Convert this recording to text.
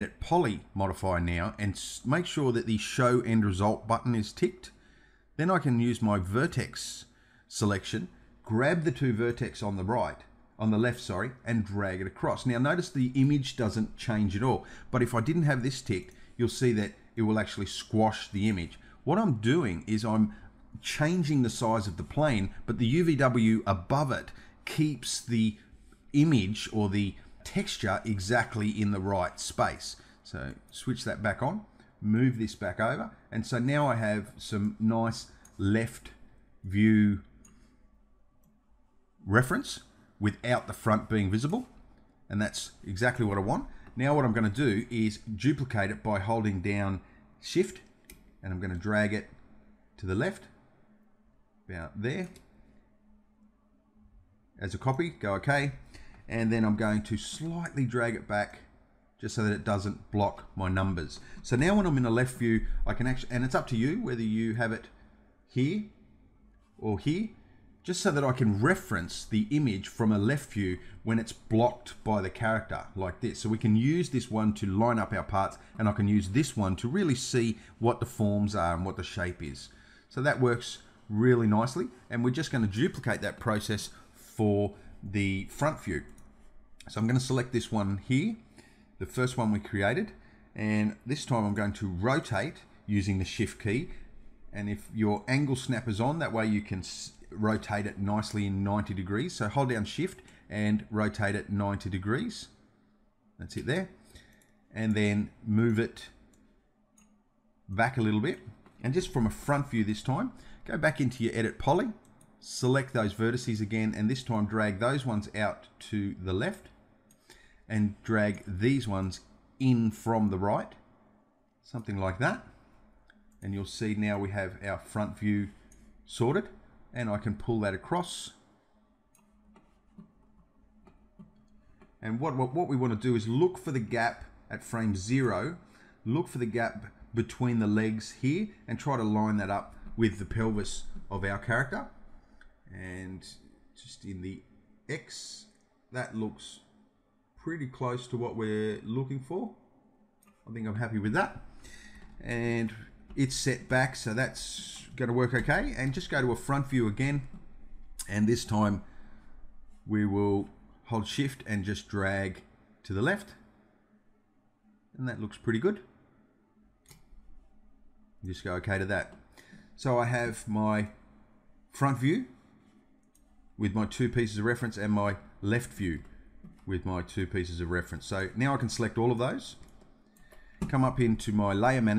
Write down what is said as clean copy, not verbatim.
Edit Poly modifier now and make sure that the Show End Result button is ticked. Then I can use my vertex selection, grab the two vertex on the left, sorry, and drag it across. Now notice the image doesn't change at all, but if I didn't have this ticked, you'll see that it will actually squash the image. What I'm doing is I'm changing the size of the plane, but the UVW above it keeps the image or the texture exactly in the right space. So switch that back on, move this back over, and so now I have some nice left view reference without the front being visible, and that's exactly what I want. Now what I'm going to do is duplicate it by holding down Shift, and I'm going to drag it to the left about there as a copy. Go OK, and then I'm going to slightly drag it back just so that it doesn't block my numbers. So now when I'm in a left view, I can actually, and it's up to you whether you have it here or here, just so that I can reference the image from a left view when it's blocked by the character like this. So we can use this one to line up our parts, and I can use this one to really see what the forms are and what the shape is. So that works really nicely, and we're just going to duplicate that process for the front view. So I'm going to select this one here, the first one we created, and this time I'm going to rotate using the Shift key. And if your angle snapper's on, that way you can rotate it nicely in 90 degrees. So hold down Shift and rotate it 90 degrees. That's it there. And then move it back a little bit. And just from a front view this time, go back into your Edit Poly, select those vertices again, and this time drag those ones out to the left and drag these ones in from the right, something like that. And you'll see now we have our front view sorted, and I can pull that across. And what we want to do is look for the gap at frame 0, look for the gap between the legs here, and try to line that up with the pelvis of our character. And just in the X, that looks pretty close to what we're looking for. I think I'm happy with that. And it's set back, so that's going to work okay. And just go to a front view again, and this time we will hold Shift and just drag to the left, and that looks pretty good. Just go okay to that. So I have my front view with my two pieces of reference and my left view with my two pieces of reference. So now I can select all of those, come up into my layer manager,